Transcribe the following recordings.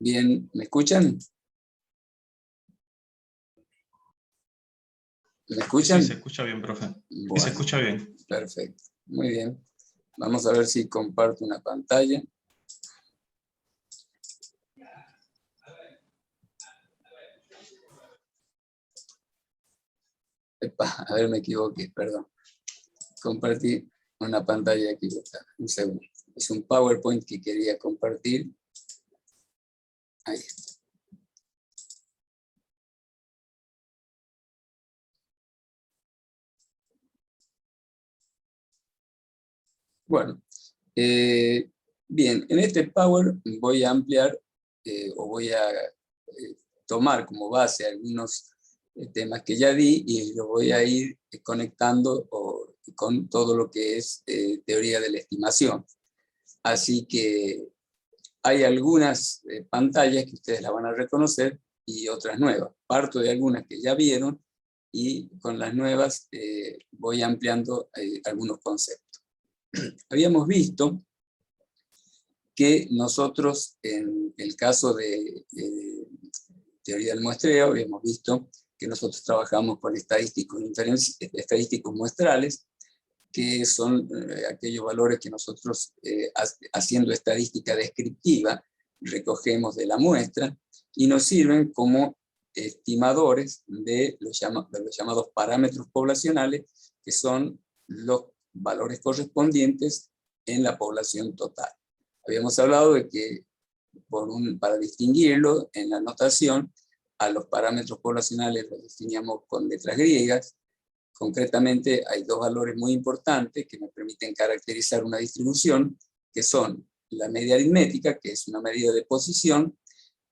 Bien, ¿me escuchan? ¿Me escuchan? Sí, se escucha bien, profe. Bueno, Sí, se escucha bien. perfecto. Muy bien. Vamos a ver si comparto una pantalla. Epa, a ver, me equivoqué, perdón. Compartí una pantalla equivocada. Un segundo. Es un PowerPoint que quería compartir. Ahí está. Bueno, bien, en este Power voy a ampliar o voy a tomar como base algunos temas que ya di y lo voy a ir conectando con todo lo que es teoría de la estimación. Así que hay algunas pantallas que ustedes la van a reconocer y otras nuevas. Parto de algunas que ya vieron y con las nuevas voy ampliando algunos conceptos. Habíamos visto que nosotros, en el caso de teoría del muestreo, habíamos visto que nosotros trabajamos con estadísticos muestrales, que son aquellos valores que nosotros, haciendo estadística descriptiva, recogemos de la muestra y nos sirven como estimadores de los llamados parámetros poblacionales, que son los valores correspondientes en la población total. Habíamos hablado de que para distinguirlo en la notación, a los parámetros poblacionales los definíamos con letras griegas. Concretamente hay dos valores muy importantes que me permiten caracterizar una distribución, que son la media aritmética, que es una medida de posición,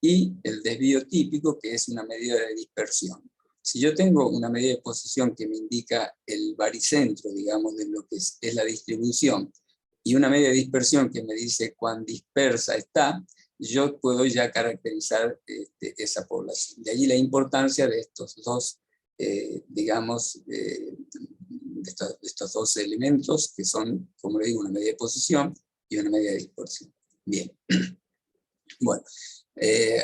y el desvío típico, que es una medida de dispersión. Si yo tengo una medida de posición que me indica el baricentro, digamos, de lo que es la distribución, y una media de dispersión que me dice cuán dispersa está, yo puedo ya caracterizar esa población. De allí la importancia de estos dos, digamos, de estos dos elementos, que son, como le digo, una media de posición y una media de dispersión. Bien. Bueno,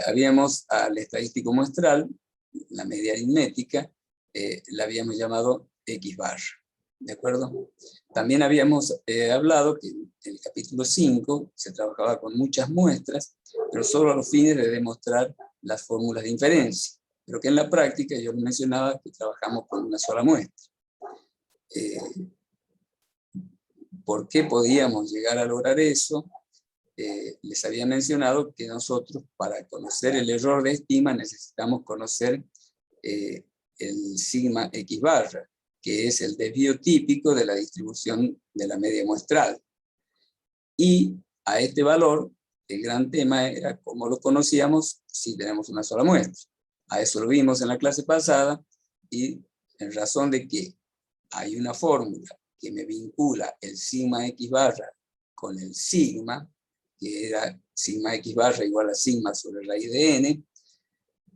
habíamos al estadístico muestral, la media aritmética, la habíamos llamado X bar. ¿De acuerdo? También habíamos hablado que en el capítulo 5 se trabajaba con muchas muestras, pero solo a los fines de demostrar las fórmulas de inferencia. Pero que en la práctica yo mencionaba que trabajamos con una sola muestra. ¿Por qué podíamos llegar a lograr eso? Les había mencionado que nosotros, para conocer el error de estima, necesitamos conocer el sigma X barra, que es el desvío típico de la distribución de la media muestral. Y a este valor, el gran tema era cómo lo conocíamos si tenemos una sola muestra. A eso lo vimos en la clase pasada, y en razón de que hay una fórmula que me vincula el sigma X barra con el sigma, que era sigma X barra igual a sigma sobre raíz de n.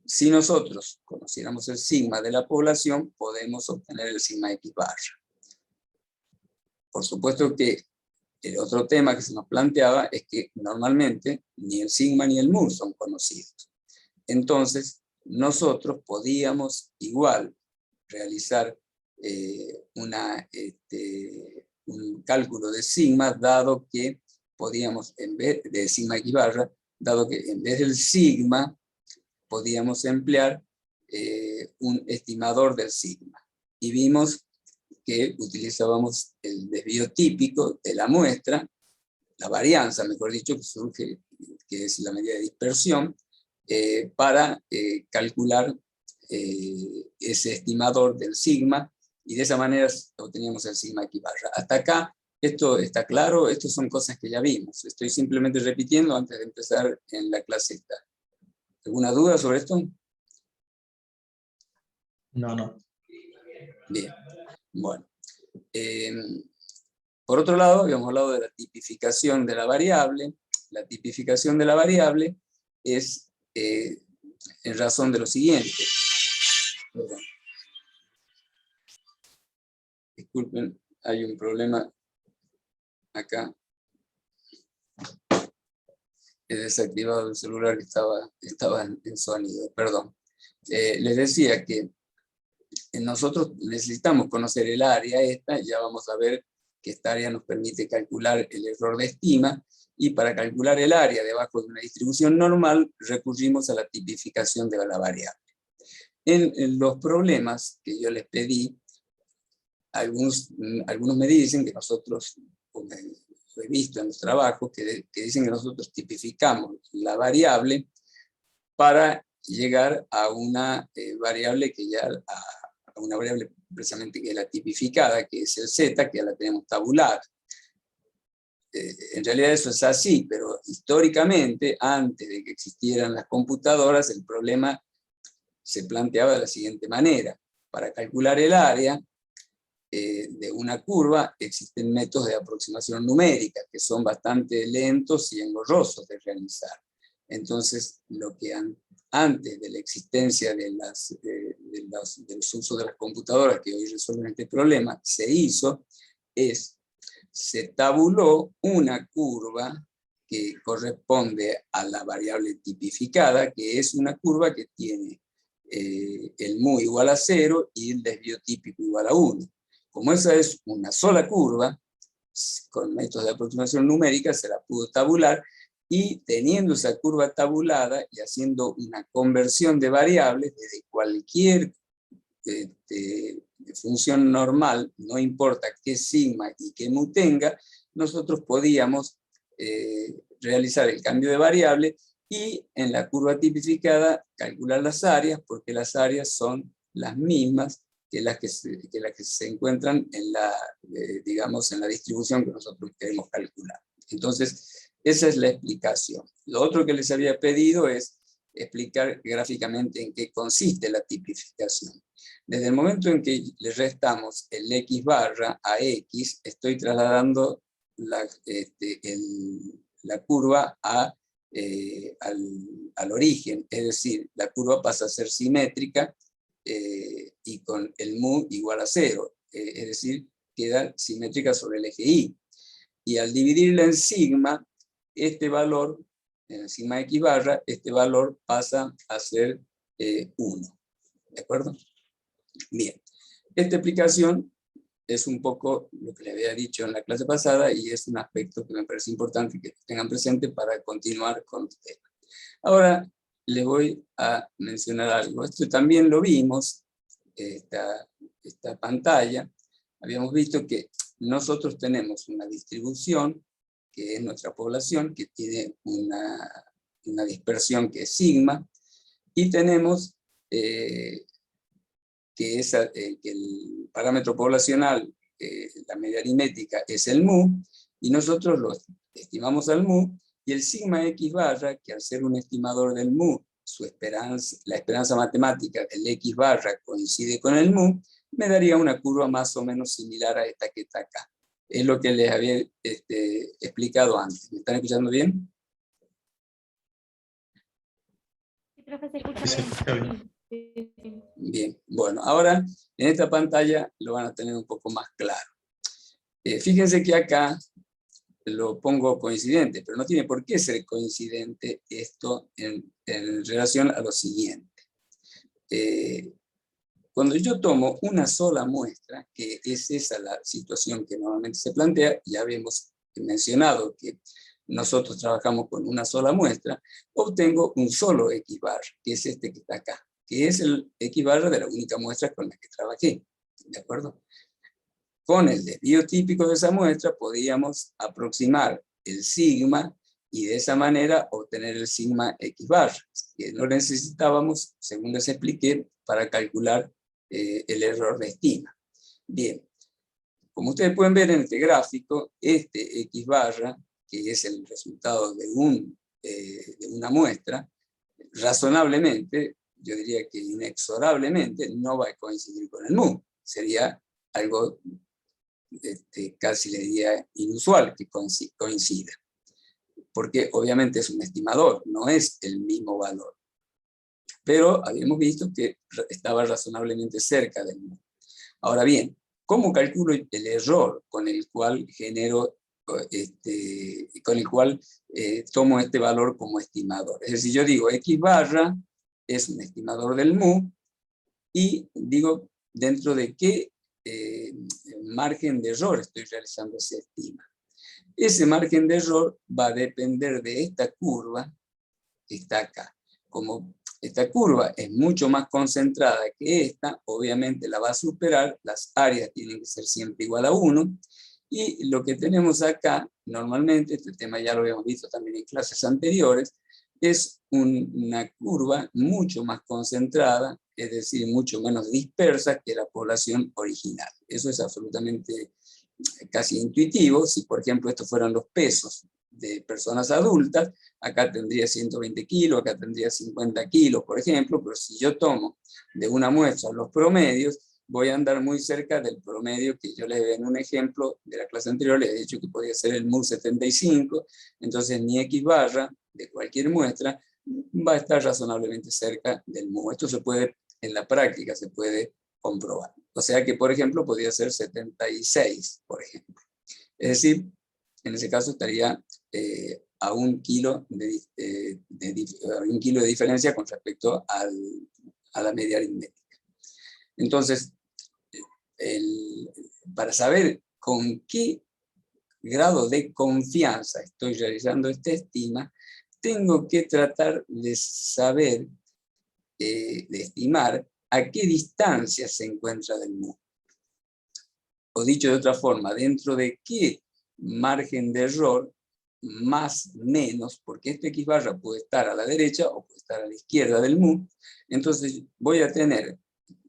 Si nosotros conociéramos el sigma de la población, podemos obtener el sigma X barra. Por supuesto que el otro tema que se nos planteaba es que normalmente ni el sigma ni el mu son conocidos. Entonces, nosotros podíamos igual realizar un cálculo de sigma, dado que podíamos, en vez de sigma X barra, dado que en vez del sigma podíamos emplear un estimador del sigma. Y vimos que utilizábamos el desvío típico de la muestra, la varianza, mejor dicho, que surge, que es la medida de dispersión, para calcular ese estimador del sigma, y de esa manera obteníamos el sigma X barra. Hasta acá, esto está claro, estas son cosas que ya vimos. Estoy simplemente repitiendo antes de empezar en la clase esta. ¿Alguna duda sobre esto? No. Bien, bueno. Por otro lado, habíamos hablado de la tipificación de la variable. La tipificación de la variable es en razón de lo siguiente. Perdón. Disculpen, hay un problema acá. He desactivado el celular que estaba en sonido, perdón. Les decía que nosotros necesitamos conocer el área esta, ya vamos a ver que esta área nos permite calcular el error de estima, y para calcular el área debajo de una distribución normal, recurrimos a la tipificación de la variable. En los problemas que yo les pedí, algunos me dicen que nosotros, lo he visto en los trabajos, que dicen que nosotros tipificamos la variable para llegar a una variable que ya, a una variable precisamente que es la tipificada, que es el z, que ya la tenemos tabulada. En realidad eso es así, pero históricamente, antes de que existieran las computadoras, el problema se planteaba de la siguiente manera. Para calcular el área de una curva existen métodos de aproximación numérica que son bastante lentos y engorrosos de realizar. Entonces, lo que antes de la existencia de los usos de las computadoras que hoy resuelven este problema, se hizo, se tabuló una curva que corresponde a la variable tipificada, que es una curva que tiene el mu igual a 0 y el desvío típico igual a 1. Como esa es una sola curva, con métodos de aproximación numérica se la pudo tabular, y teniendo esa curva tabulada y haciendo una conversión de variables desde cualquier función normal, no importa qué sigma y qué mu tenga, nosotros podíamos realizar el cambio de variable y en la curva tipificada calcular las áreas, porque las áreas son las mismas que las que se encuentran en la, digamos, en la distribución que nosotros queremos calcular. Entonces, esa es la explicación. Lo otro que les había pedido es explicar gráficamente en qué consiste la tipificación. Desde el momento en que le restamos el x barra a x, estoy trasladando la curva al origen, es decir, la curva pasa a ser simétrica y con el mu igual a 0, es decir, queda simétrica sobre el eje y. Y al dividirla en sigma, este valor, en sigma x barra, este valor pasa a ser 1. ¿De acuerdo? Bien. Esta explicación es un poco lo que les había dicho en la clase pasada y es un aspecto que me parece importante que tengan presente para continuar con el tema. Ahora les voy a mencionar algo. Esto también lo vimos, esta pantalla. Habíamos visto que nosotros tenemos una distribución, que es nuestra población, que tiene una dispersión que es sigma, y tenemos que el parámetro poblacional, la media aritmética, es el mu, y nosotros lo estimamos al mu, y el sigma x barra, que al ser un estimador del mu, la esperanza matemática del x barra coincide con el mu, me daría una curva más o menos similar a esta que está acá. Es lo que les había explicado antes. ¿Me están escuchando bien? Sí, profe, se escucha Sí, se escucha bien. bien. Bien, bueno, ahora en esta pantalla lo van a tener un poco más claro. Fíjense que acá lo pongo coincidente, pero no tiene por qué ser coincidente esto en relación a lo siguiente. Cuando yo tomo una sola muestra, que es esa la situación que normalmente se plantea, ya habíamos mencionado que nosotros trabajamos con una sola muestra, obtengo un solo X bar, que es este que está acá, que es el X bar de la única muestra con la que trabajé, ¿de acuerdo? Con el desvío típico de esa muestra podíamos aproximar el sigma y de esa manera obtener el sigma X bar, que no necesitábamos, según les expliqué, para calcular el error de estima. Bien, como ustedes pueden ver en este gráfico, este X barra, que es el resultado de una muestra, razonablemente, yo diría que inexorablemente, no va a coincidir con el mu. Sería algo casi le diría inusual que coincida. Porque obviamente es un estimador, no es el mismo valor. Pero habíamos visto que estaba razonablemente cerca del mu. Ahora bien, ¿cómo calculo el error con el cual genero con el cual tomo este valor como estimador. Es decir, yo digo X barra es un estimador del mu, y digo dentro de qué margen de error estoy realizando esa estima. Ese margen de error va a depender de esta curva que está acá. Como esta curva es mucho más concentrada que esta, obviamente la va a superar, las áreas tienen que ser siempre igual a 1, y lo que tenemos acá, normalmente, este tema ya lo habíamos visto también en clases anteriores, es una curva mucho más concentrada, es decir, mucho menos dispersa que la población original. Eso es absolutamente casi intuitivo. Si, por ejemplo, estos fueran los pesos de personas adultas, acá tendría 120 kilos, acá tendría 50 kilos, por ejemplo, pero si yo tomo de una muestra los promedios, voy a andar muy cerca del promedio que yo les en un ejemplo de la clase anterior, les he dicho que podía ser el mu 75, entonces mi X barra de cualquier muestra va a estar razonablemente cerca del mu. Esto se puede, en la práctica, se puede comprobar. O sea que, por ejemplo, podría ser 76, por ejemplo. Es decir, en ese caso estaría a 1 kilo de diferencia con respecto a la media aritmética. Entonces, para saber con qué grado de confianza estoy realizando esta estima, tengo que tratar de saber, de estimar a qué distancia se encuentra del mu. O dicho de otra forma, dentro de qué margen de error, más menos, porque este X barra puede estar a la derecha o puede estar a la izquierda del mu, entonces voy a tener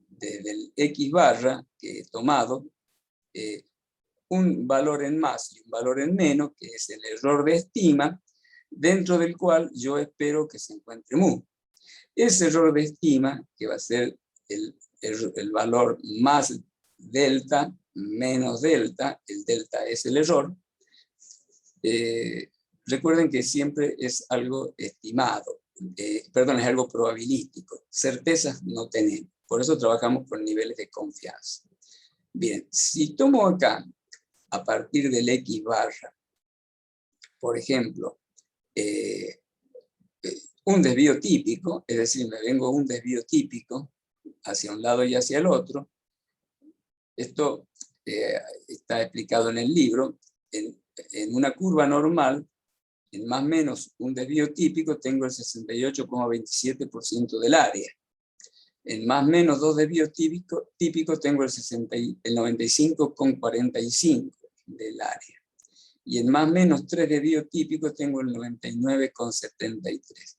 desde el X barra que he tomado un valor en más y un valor en menos, que es el error de estima, dentro del cual yo espero que se encuentre mu. Ese error de estima, que va a ser el valor más delta menos delta, el delta es el error, recuerden que siempre es algo estimado, perdón, es algo probabilístico, certezas no tenemos, por eso trabajamos con niveles de confianza. Bien, si tomo acá, a partir del X barra, por ejemplo, un desvío típico, es decir, me vengo a un desvío típico hacia un lado y hacia el otro. Esto está explicado en el libro. En una curva normal, en más o menos un desvío típico, tengo el 68,27% del área. En más o menos dos desvíos típicos tengo el 95,45% del área. Y en más o menos tres desvíos típicos tengo el 99,73%.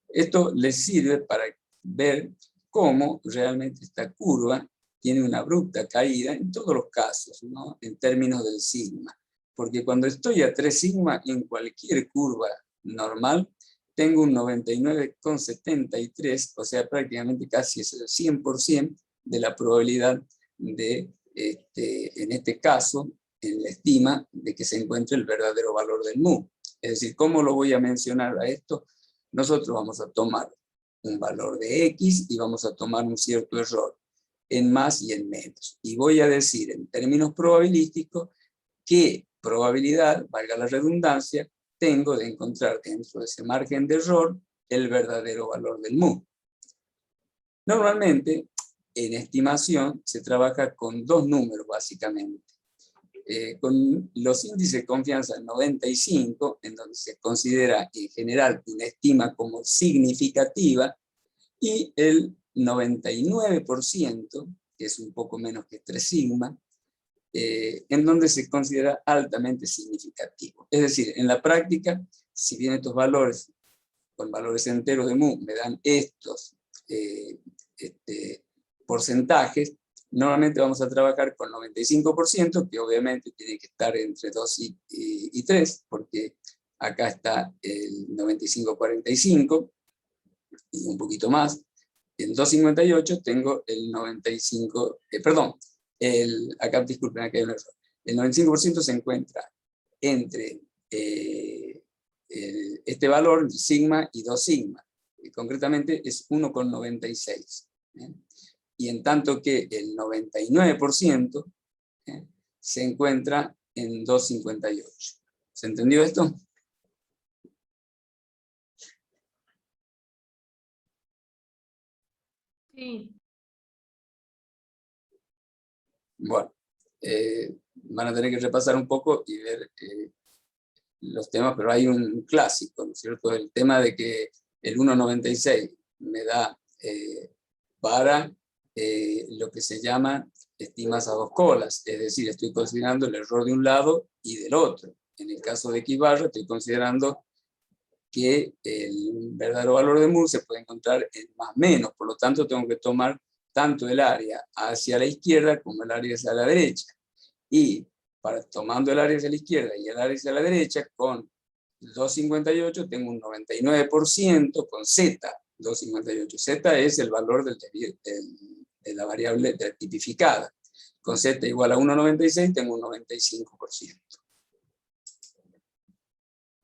Esto les sirve para ver cómo realmente esta curva tiene una abrupta caída en todos los casos, ¿no? En términos del sigma. Porque cuando estoy a 3 sigma en cualquier curva normal, tengo un 99,73, o sea, prácticamente casi es el 100% de la probabilidad de, en este caso, en la estima de que se encuentre el verdadero valor del mu. Es decir, ¿cómo lo voy a mencionar a esto? Nosotros vamos a tomar un valor de X y vamos a tomar un cierto error en más y en menos. Y voy a decir en términos probabilísticos qué probabilidad, valga la redundancia, tengo de encontrar dentro de ese margen de error el verdadero valor del mu. Normalmente, en estimación, se trabaja con dos números básicamente. Con los índices de confianza 95, en donde se considera en general una estima como significativa, y el 99%, que es un poco menos que 3 sigma, en donde se considera altamente significativo. Es decir, en la práctica, si bien estos valores, con valores enteros de mu, me dan estos porcentajes, normalmente vamos a trabajar con 95%, que obviamente tiene que estar entre 2 y 3, porque acá está el 95,45 y un poquito más. En 2,58 tengo el 95, acá disculpen, acá hay un error. El 95% se encuentra entre este valor, sigma y 2 sigma. Concretamente es 1,96. Y en tanto que el 99% se encuentra en 2,58. ¿Se entendió esto? Sí. Bueno, van a tener que repasar un poco y ver los temas, pero hay un clásico, ¿no es cierto? El tema de que el 1,96 me da para lo que se llama estimas a dos colas, es decir, estoy considerando el error de un lado y del otro. En el caso de X barra estoy considerando que el verdadero valor de mu se puede encontrar en más menos, por lo tanto tengo que tomar tanto el área hacia la izquierda como el área hacia la derecha. Y tomando el área hacia la izquierda y el área hacia la derecha, con 2,58 tengo un 99% con z, 2,58. Z es el valor de la variable tipificada. Con z igual a 1,96 tengo un 95%.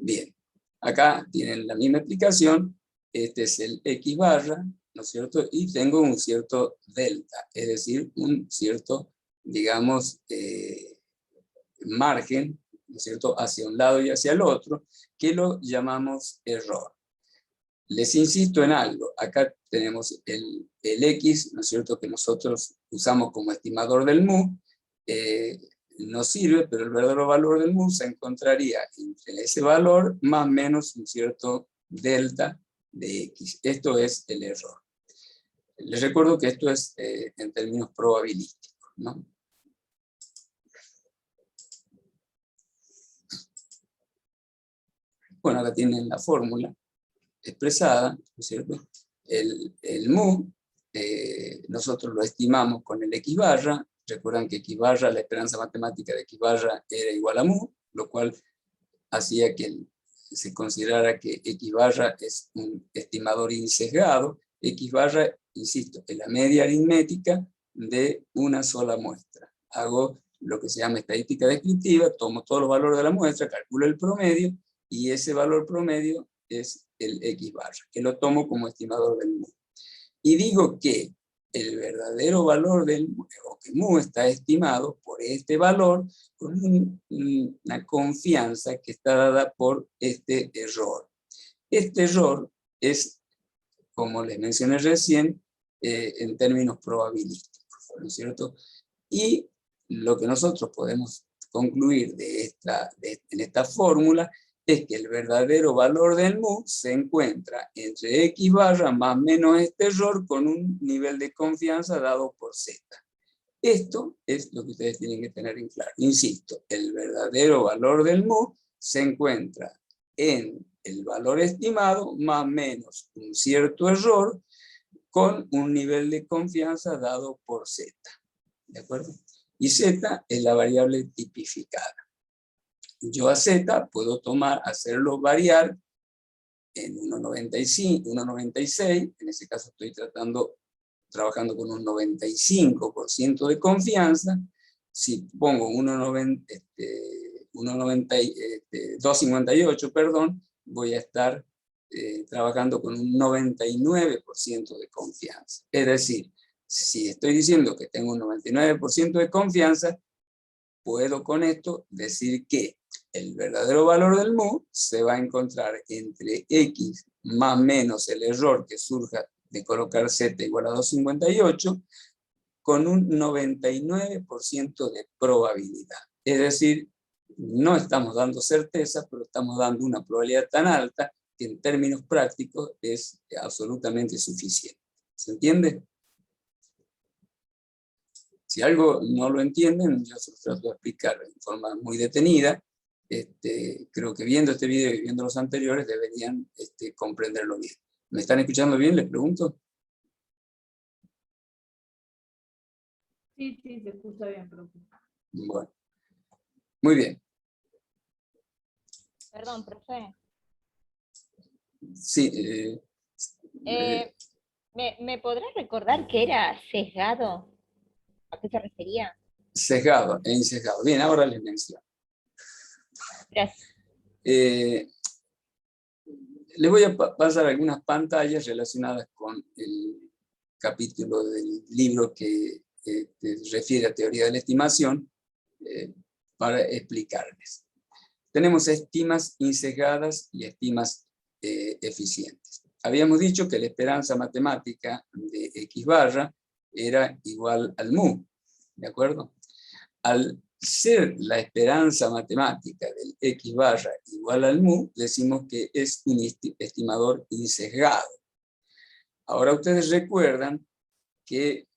Bien, acá tienen la misma explicación. Este es el X barra, ¿no es cierto? Y tengo un cierto delta, es decir, un cierto, digamos, margen, ¿no es cierto?, hacia un lado y hacia el otro, que lo llamamos error. Les insisto en algo, acá tenemos el X, ¿no es cierto?, que nosotros usamos como estimador del mu, no sirve, pero el verdadero valor del mu se encontraría entre ese valor más o menos un cierto delta de X. Esto es el error. Les recuerdo que esto es en términos probabilísticos, ¿no? Bueno, acá tienen la fórmula expresada, ¿no es cierto? El mu, nosotros lo estimamos con el X barra. Recuerdan que X barra, la esperanza matemática de X barra era igual a mu, lo cual hacía que se considerara que X barra es un estimador insesgado. X barra, insisto, es la media aritmética de una sola muestra. Hago lo que se llama estadística descriptiva, tomo todos los valores de la muestra, calculo el promedio, y ese valor promedio es el X barra, que lo tomo como estimador del mu. Y digo que el verdadero valor del mu, o que mu está estimado por este valor, con una confianza que está dada por este error. Este error es, como les mencioné recién, en términos probabilísticos, ¿no es cierto? Y lo que nosotros podemos concluir en esta fórmula es que el verdadero valor del mu se encuentra entre X barra más menos este error con un nivel de confianza dado por Z. Esto es lo que ustedes tienen que tener en claro. Insisto, el verdadero valor del mu se encuentra en el valor estimado más menos un cierto error con un nivel de confianza dado por Z. ¿De acuerdo? Y Z es la variable tipificada. Yo a Z puedo hacerlo variar en 1,95, 1,96, en ese caso estoy trabajando con un 95% de confianza. Si pongo 2,58, perdón, voy a estar trabajando con un 99% de confianza. Es decir, si estoy diciendo que tengo un 99% de confianza, puedo con esto decir que el verdadero valor del mu se va a encontrar entre X más menos el error que surja de colocar Z igual a 2,58 con un 99% de probabilidad. Es decir, no estamos dando certeza, pero estamos dando una probabilidad tan alta que en términos prácticos es absolutamente suficiente. ¿Se entiende? Si algo no lo entienden, yo se los trato de explicar en forma muy detenida. Creo que viendo este video y viendo los anteriores deberían comprenderlo bien. ¿Me están escuchando bien? Les pregunto. Sí, se escucha bien, profe. Bueno, muy bien. Perdón, profe. Sí. ¿Me podrá recordar qué era sesgado? ¿A qué se refería? Sesgado e insesgado. Bien, ahora les menciono. Gracias. Les voy a pasar algunas pantallas relacionadas con el capítulo del libro que refiere a teoría de la estimación para explicarles. tenemos estimas insesgadas y estimas eficientes. Habíamos dicho que la esperanza matemática de X barra era igual al mu, ¿de acuerdo? Al ser la esperanza matemática del X barra igual al mu, decimos que es un estimador insesgado. Ahora ustedes recuerdan que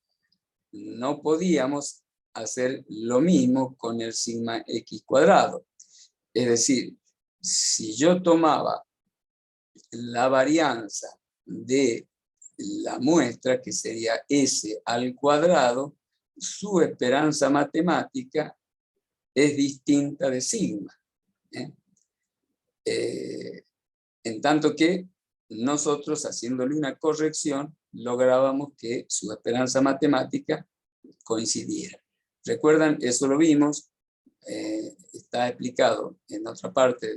no podíamos hacer lo mismo con el sigma X cuadrado. Es decir, si yo tomaba la varianza de la muestra, que sería S al cuadrado, su esperanza matemática es distinta de sigma. En tanto que nosotros, haciéndole una corrección, lográbamos que su esperanza matemática coincidiera. ¿Recuerdan? Eso lo vimos, está explicado en otra parte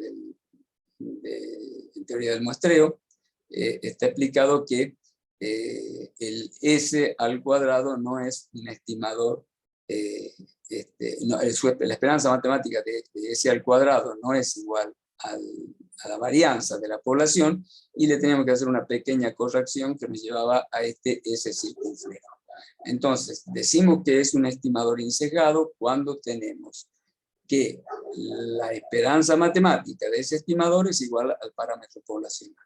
en teoría del muestreo, está explicado que el S al cuadrado no es un estimador, la esperanza matemática de S al cuadrado no es igual a la varianza de la población, y le teníamos que hacer una pequeña corrección que nos llevaba a este S circunflejo. Entonces, decimos que es un estimador insesgado cuando tenemos que la esperanza matemática de ese estimador es igual al parámetro poblacional.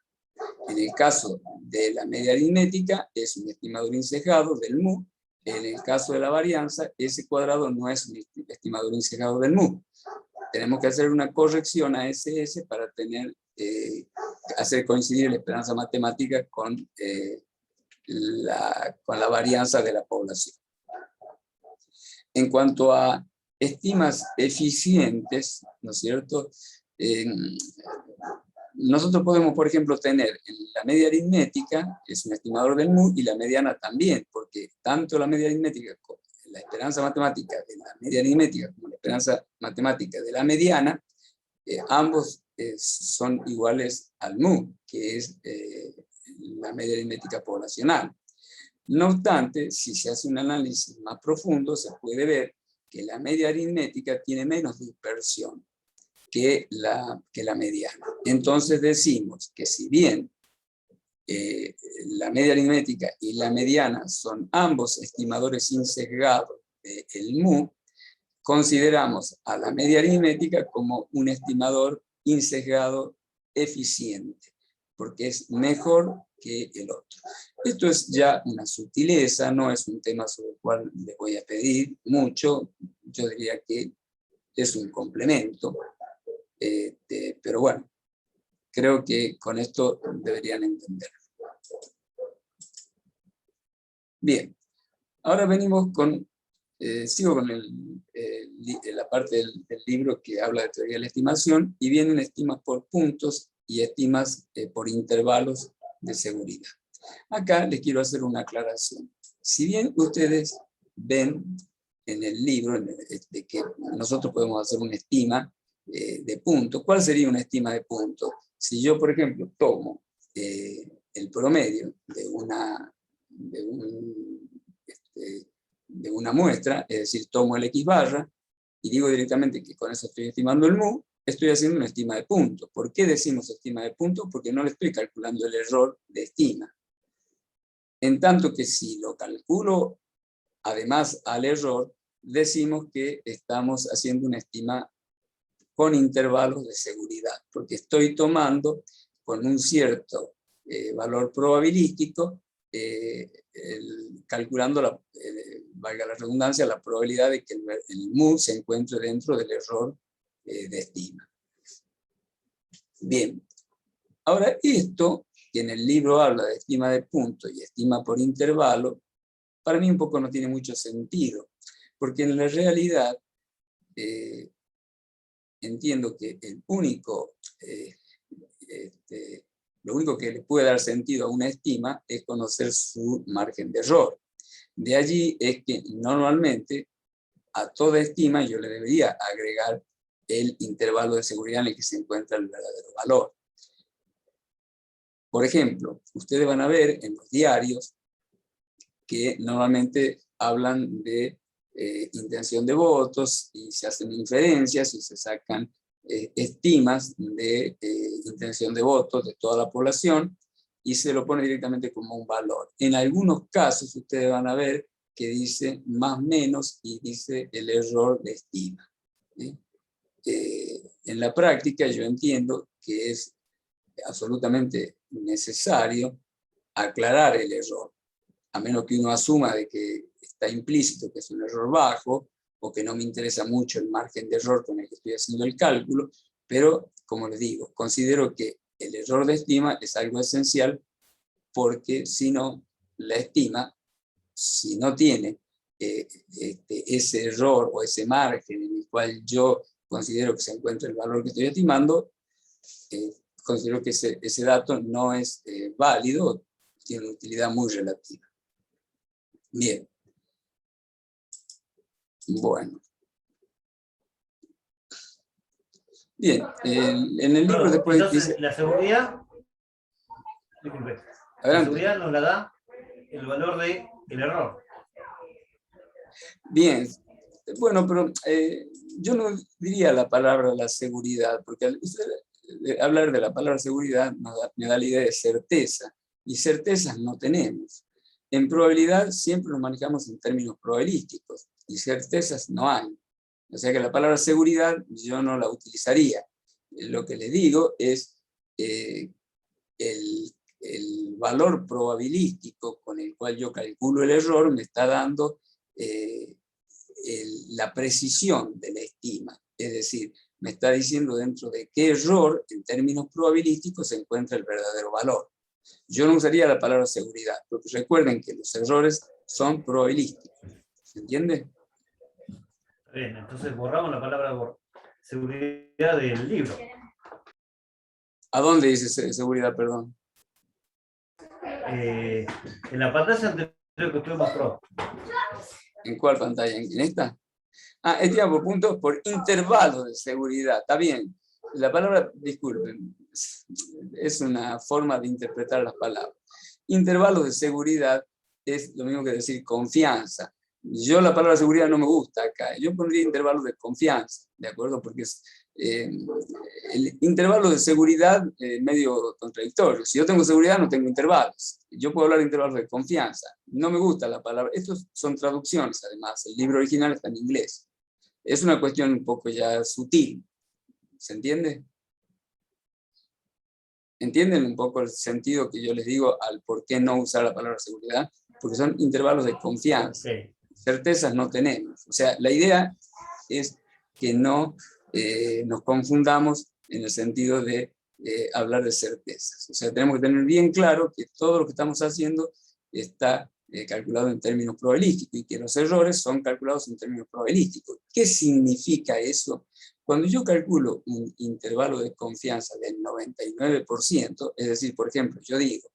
En el caso de la media aritmética, es un estimador insesgado del mu. En el caso de la varianza, ese cuadrado no es un estimador insesgado del mu. Tenemos que hacer una corrección a SS para hacer coincidir la esperanza matemática con la varianza de la población. En cuanto a estimas eficientes, ¿no es cierto? Nosotros podemos, por ejemplo, tener la media aritmética, que es un estimador del mu, y la mediana también, porque tanto la media aritmética, la esperanza matemática de la media aritmética, como la esperanza matemática de la mediana, ambos son iguales al mu, que es la media aritmética poblacional. No obstante, si se hace un análisis más profundo, se puede ver que la media aritmética tiene menos dispersión que la mediana. Entonces decimos que si bien la media aritmética y la mediana son ambos estimadores insesgados del mu, consideramos a la media aritmética como un estimador insesgado eficiente, porque es mejor que el otro. Esto es ya una sutileza, no es un tema sobre el cual les voy a pedir mucho, yo diría que es un complemento, pero bueno, creo que con esto deberían entenderlo. Bien, ahora venimos con, sigo con la parte del libro que habla de teoría de la estimación, y vienen estimas por puntos y estimas por intervalos de seguridad. Acá les quiero hacer una aclaración. Si bien ustedes ven en el libro de que nosotros podemos hacer una estima de puntos, ¿cuál sería una estima de puntos? Si yo, por ejemplo, tomo el promedio de una muestra, es decir, tomo el X barra, y digo directamente que con eso estoy estimando el mu, estoy haciendo una estima de puntos. ¿Por qué decimos estima de puntos? Porque no le estoy calculando el error de estima. En tanto que si lo calculo además al error, decimos que estamos haciendo una estima con intervalos de seguridad, porque estoy tomando con un cierto valor probabilístico, calculando, valga la redundancia, la probabilidad de que el mu se encuentre dentro del error de estima. Bien, ahora esto, que en el libro habla de estima de punto y estima por intervalo, para mí un poco no tiene mucho sentido, porque en la realidad entiendo que lo único que le puede dar sentido a una estima es conocer su margen de error. De allí es que normalmente a toda estima yo le debería agregar el intervalo de seguridad en el que se encuentra el verdadero valor. Por ejemplo, ustedes van a ver en los diarios que normalmente hablan de intención de votos y se hacen inferencias y se sacan estimas de intención de voto de toda la población y se lo pone directamente como un valor. En algunos casos ustedes van a ver que dice más menos y dice el error de estima. ¿Sí? En la práctica yo entiendo que es absolutamente necesario aclarar el error, a menos que uno asuma de que está implícito que es un error bajo, o que no me interesa mucho el margen de error con el que estoy haciendo el cálculo, pero, como les digo, considero que el error de estima es algo esencial, porque si no, la estima, si no tiene ese error o ese margen en el cual yo considero que se encuentra el valor que estoy estimando, considero que ese dato no es válido, tiene una utilidad muy relativa. Bien. Bueno. Bien, en el libro después entonces, dice... la seguridad, disculpe, la Adelante. seguridad nos la da el valor del error. Bien, bueno, pero yo no diría la palabra la seguridad, porque hablar de la palabra seguridad me da la idea de certeza, y certezas no tenemos. En probabilidad siempre nos manejamos en términos probabilísticos, y certezas no hay. O sea que la palabra seguridad yo no la utilizaría. Lo que le digo es el valor probabilístico con el cual yo calculo el error me está dando la precisión de la estima. Es decir, me está diciendo dentro de qué error, en términos probabilísticos, se encuentra el verdadero valor. Yo no usaría la palabra seguridad, porque recuerden que los errores son probabilísticos. ¿Se entiende? Bien, entonces borramos la palabra seguridad del libro. ¿A dónde dice seguridad, perdón? En la pantalla anterior que usted mostró. ¿En cuál pantalla? ¿En esta? Ah, estima por puntos por intervalo de seguridad. Está bien. La palabra, disculpen, es una forma de interpretar las palabras. Intervalo de seguridad es lo mismo que decir confianza. Yo la palabra seguridad no me gusta acá. Yo pondría intervalo de confianza, ¿de acuerdo? Porque es el intervalo de seguridad medio contradictorio. Si yo tengo seguridad, no tengo intervalos. Yo puedo hablar de intervalos de confianza. No me gusta la palabra. Estos son traducciones, además. El libro original está en inglés. Es una cuestión un poco ya sutil. ¿Se entiende? ¿Entienden un poco el sentido que yo les digo al por qué no usar la palabra seguridad? Porque son intervalos de confianza. Okay. Certezas no tenemos. O sea, la idea es que no nos confundamos en el sentido de hablar de certezas. O sea, tenemos que tener bien claro que todo lo que estamos haciendo está calculado en términos probabilísticos y que los errores son calculados en términos probabilísticos. ¿Qué significa eso? Cuando yo calculo un intervalo de confianza del 99%, es decir, por ejemplo, yo digo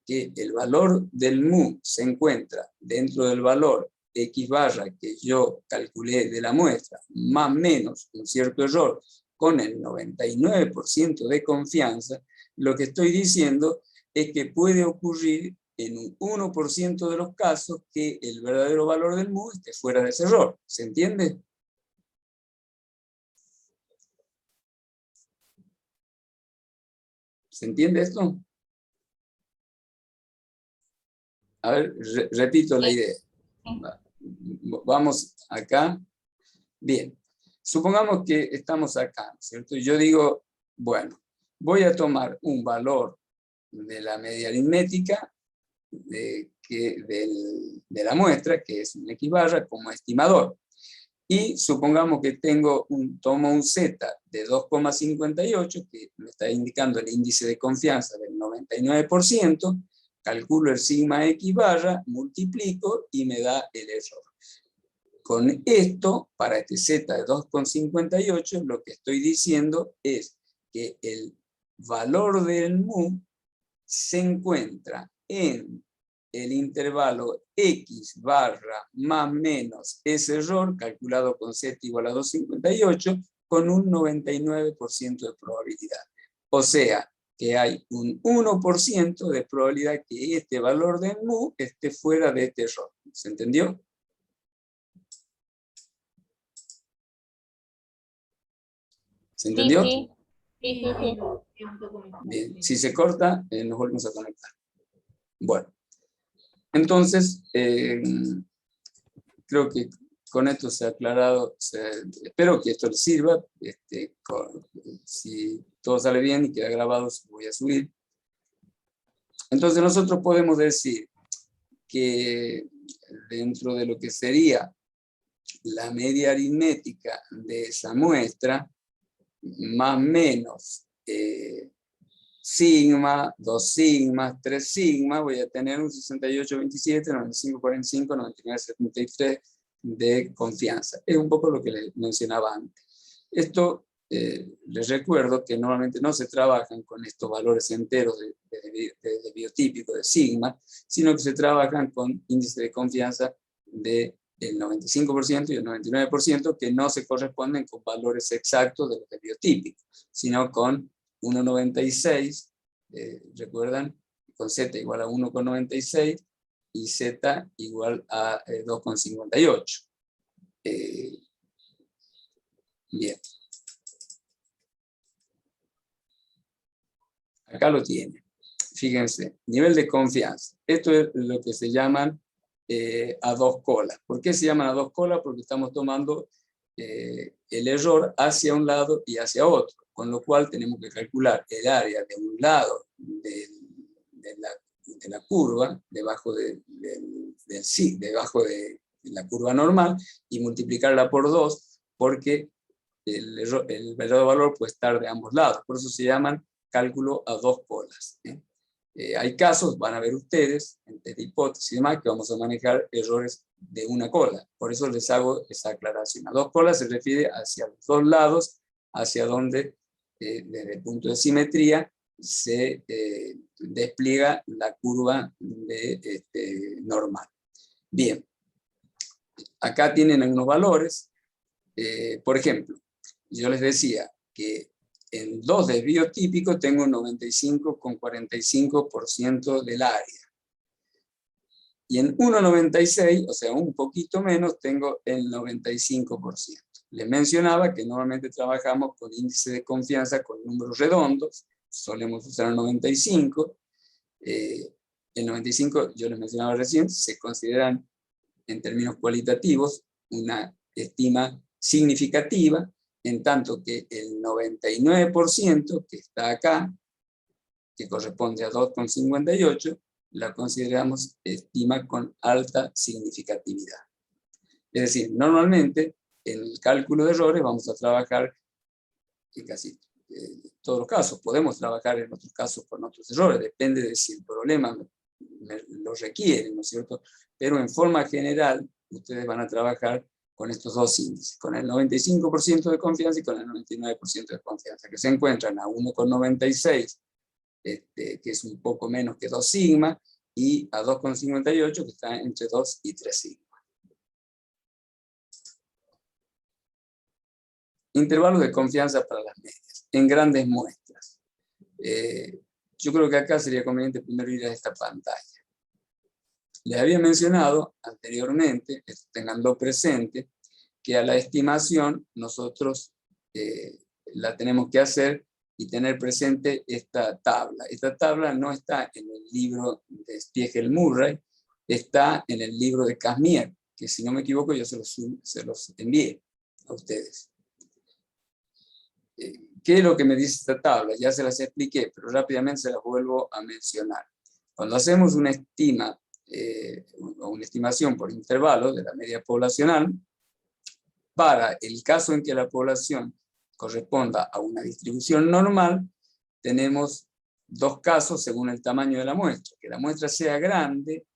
que el valor del mu se encuentra dentro del valor X barra que yo calculé de la muestra, más o menos un cierto error, con el 99% de confianza, lo que estoy diciendo es que puede ocurrir en un 1% de los casos que el verdadero valor del mu esté fuera de ese error. ¿Se entiende? ¿Se entiende esto? A ver, repito la idea. Vamos acá. Bien. Supongamos que estamos acá, ¿cierto? Y yo digo, bueno, voy a tomar un valor de la media aritmética de la muestra, que es un X barra, como estimador. Y supongamos que tomo un Z de 2,58, que me está indicando el índice de confianza del 99%, calculo el sigma X barra, multiplico y me da el error. Con esto, para este Z de 2,58, lo que estoy diciendo es que el valor del mu se encuentra en el intervalo X barra más menos ese error, calculado con Z igual a 2,58, con un 99% de probabilidad. O sea, que hay un 1% de probabilidad que este valor de mu esté fuera de este error. ¿Se entendió? ¿Se entendió? Sí, sí, sí, sí. Sí, un poco mejor, Bien, sí. si se corta, nos volvemos a conectar. Bueno, entonces, creo que con esto se ha aclarado, espero que esto les sirva, si todo sale bien y queda grabado, se lo voy a subir. Entonces nosotros podemos decir que dentro de lo que sería la media aritmética de esa muestra, más o menos sigma, 2 sigmas, 3 sigmas, voy a tener un 68-27, 95-45, 99-73 de confianza. Es un poco lo que les mencionaba antes. Esto, les recuerdo que normalmente no se trabajan con estos valores enteros de biotípico, de sigma, sino que se trabajan con índices de confianza del 95% y el 99%, que no se corresponden con valores exactos de los de biotípico, sino con 1,96, recuerdan, con z igual a 1,96 y z igual a 2,58. Bien. Acá lo tienen. Fíjense, nivel de confianza. Esto es lo que se llaman a dos colas. ¿Por qué se llaman a dos colas? Porque estamos tomando el error hacia un lado y hacia otro, con lo cual tenemos que calcular el área de un lado de la curva, debajo debajo de la curva normal, y multiplicarla por 2, porque el verdadero valor puede estar de ambos lados. Por eso se llaman cálculo a dos colas. Hay casos, van a ver ustedes, en test de hipótesis y demás, que vamos a manejar errores de una cola. Por eso les hago esa aclaración. A dos colas se refiere hacia los dos lados, hacia donde, desde el punto de simetría, se despliega la curva normal. Bien, acá tienen algunos valores. Por ejemplo, yo les decía que en 2 desvíos típicos tengo un 95,45% del área. Y en 1,96, o sea, un poquito menos, tengo el 95%. Les mencionaba que normalmente trabajamos con índice de confianza con números redondos, solemos usar el 95. El 95, yo les mencionaba recién, se consideran en términos cualitativos una estima significativa, en tanto que el 99% que está acá, que corresponde a 2,58, la consideramos estima con alta significatividad. Es decir, normalmente en el cálculo de errores vamos a trabajar en casi todos los casos. Podemos trabajar en otros casos con otros errores, depende de si el problema lo requiere, ¿no es cierto? Pero en forma general, ustedes van a trabajar con estos dos índices, con el 95% de confianza y con el 99% de confianza, que se encuentran a 1,96, que es un poco menos que 2 sigma, y a 2,58, que está entre 2 y 3 sigma. Intervalos de confianza para las medias, en grandes muestras. Yo creo que acá sería conveniente primero ir a esta pantalla. Les había mencionado anteriormente, tenganlo presente, que a la estimación nosotros la tenemos que hacer y tener presente esta tabla. Esta tabla no está en el libro de Spiegel-Murray, está en el libro de Casmier, que si no me equivoco yo se los envié a ustedes. ¿Qué es lo que me dice esta tabla? Ya se las expliqué, pero rápidamente se las vuelvo a mencionar. Cuando hacemos una estima, o una estimación por intervalo de la media poblacional, para el caso en que la población corresponda a una distribución normal, tenemos dos casos según el tamaño de la muestra, que la muestra sea grande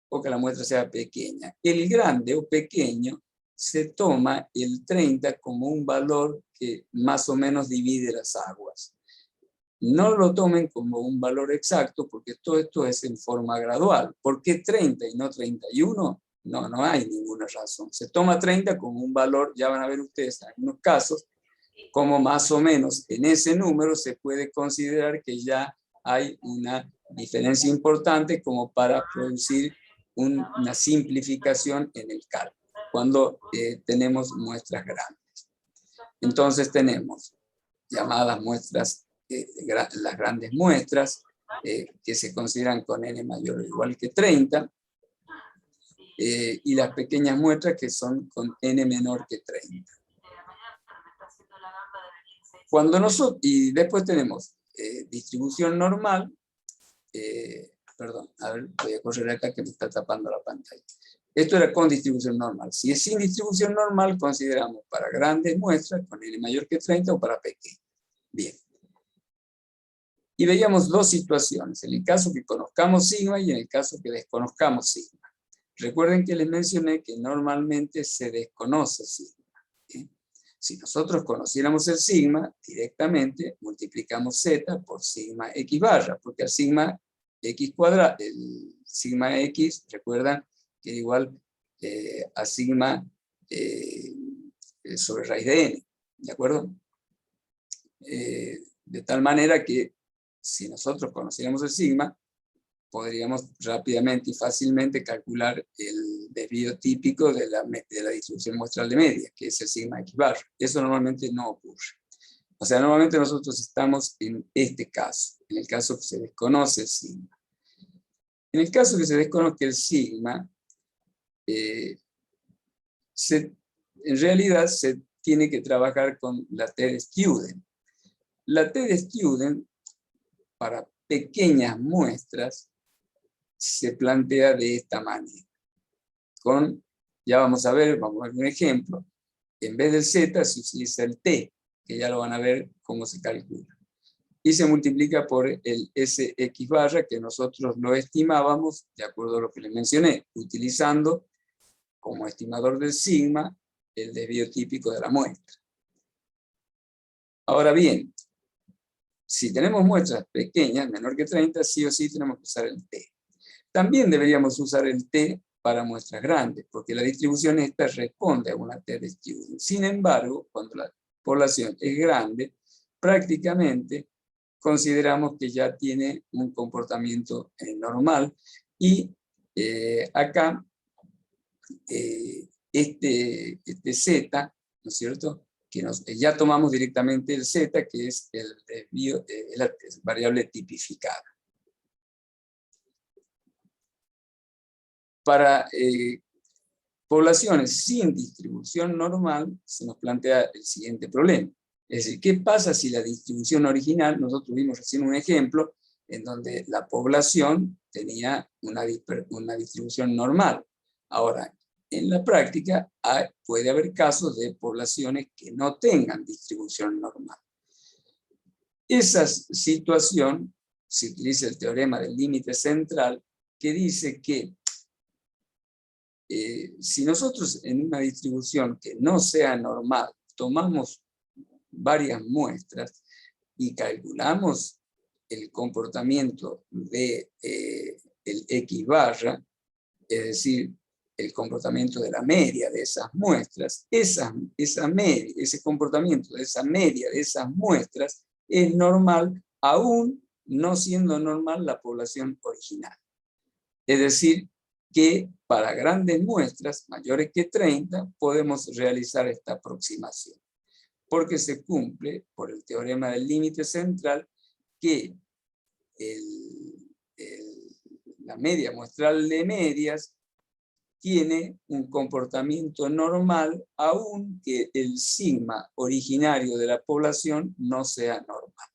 o que la muestra sea pequeña. El grande o pequeño se toma el 30 como un valor que más o menos divide las aguas. No lo tomen como un valor exacto, porque todo esto es en forma gradual. ¿Por qué 30 y no 31? No hay ninguna razón. Se toma 30 como un valor, ya van a ver ustedes en algunos casos, como más o menos en ese número se puede considerar que ya hay una diferencia importante como para producir una simplificación en el cálculo, cuando tenemos muestras grandes. Entonces tenemos llamadas muestras, las grandes muestras, que se consideran con n mayor o igual que 30, y las pequeñas muestras que son con n menor que 30. Y después tenemos distribución normal, perdón, a ver, voy a correr acá que me está tapando la pantalla. Esto era con distribución normal. Si es sin distribución normal, consideramos para grandes muestras con n mayor que 30 o para pequeñas. Bien. Y veíamos dos situaciones, en el caso que conozcamos sigma y en el caso que desconozcamos sigma. Recuerden que les mencioné que normalmente se desconoce sigma. Si nosotros conociéramos el sigma, directamente multiplicamos z por sigma x barra, porque el sigma x cuadrado, el sigma x, recuerdan que es igual a sigma sobre raíz de n, ¿de acuerdo? De tal manera que si nosotros conociéramos el sigma, podríamos rápidamente y fácilmente calcular el desvío típico de la distribución muestral de media, que es el sigma x bar. Eso normalmente no ocurre. O sea, normalmente nosotros estamos en este caso, en el caso que se desconoce el sigma. En el caso que se desconozca el sigma, en realidad se tiene que trabajar con la T de Student. La T de Student, para pequeñas muestras, se plantea de esta manera. Ya vamos a ver un ejemplo. En vez del z se utiliza el t, que ya lo van a ver cómo se calcula. Y se multiplica por el sx barra, que nosotros lo estimábamos, de acuerdo a lo que les mencioné, utilizando como estimador del sigma el desvío típico de la muestra. Ahora bien, si tenemos muestras pequeñas, menor que 30, sí o sí tenemos que usar el t. También deberíamos usar el t para muestras grandes, porque la distribución esta responde a una t de Student. Sin embargo, cuando la población es grande, prácticamente consideramos que ya tiene un comportamiento normal, y acá este z, ¿no es cierto?, que ya tomamos directamente el z, que es el desvío, la variable tipificada. Para poblaciones sin distribución normal, se nos plantea el siguiente problema. Es decir, ¿qué pasa si la distribución original, nosotros vimos recién un ejemplo, en donde la población tenía una distribución normal? Ahora, en la práctica puede haber casos de poblaciones que no tengan distribución normal. Esa situación, se utiliza el teorema del límite central, que dice que si nosotros en una distribución que no sea normal tomamos varias muestras y calculamos el comportamiento de el x barra, es decir, el comportamiento de la media de esas muestras, ese comportamiento de esa media de esas muestras es normal, aún no siendo normal la población original. Es decir, que para grandes muestras mayores que 30 podemos realizar esta aproximación, porque se cumple por el teorema del límite central que la media muestral de medias tiene un comportamiento normal, aunque el sigma originario de la población no sea normal.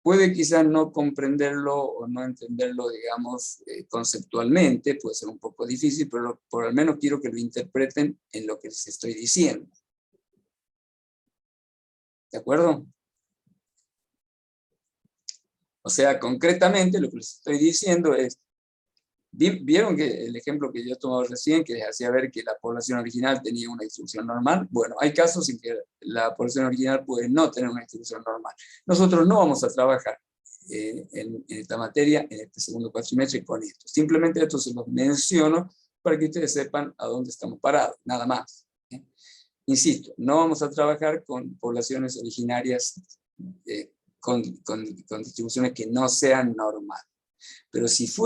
Puede quizás no comprenderlo o no entenderlo, digamos, conceptualmente, puede ser un poco difícil, pero por lo menos quiero que lo interpreten en lo que les estoy diciendo. ¿De acuerdo? O sea, concretamente lo que les estoy diciendo es, ¿vieron que el ejemplo que yo he tomado recién, que les hacía ver que la población original tenía una distribución normal? Bueno, hay casos en que la población original puede no tener una distribución normal. Nosotros no vamos a trabajar en esta materia, en este segundo cuatrimestre, con esto. Simplemente esto se los menciono para que ustedes sepan a dónde estamos parados, nada más. Insisto, no vamos a trabajar con poblaciones originarias con distribuciones que no sean normales. Pero si fuera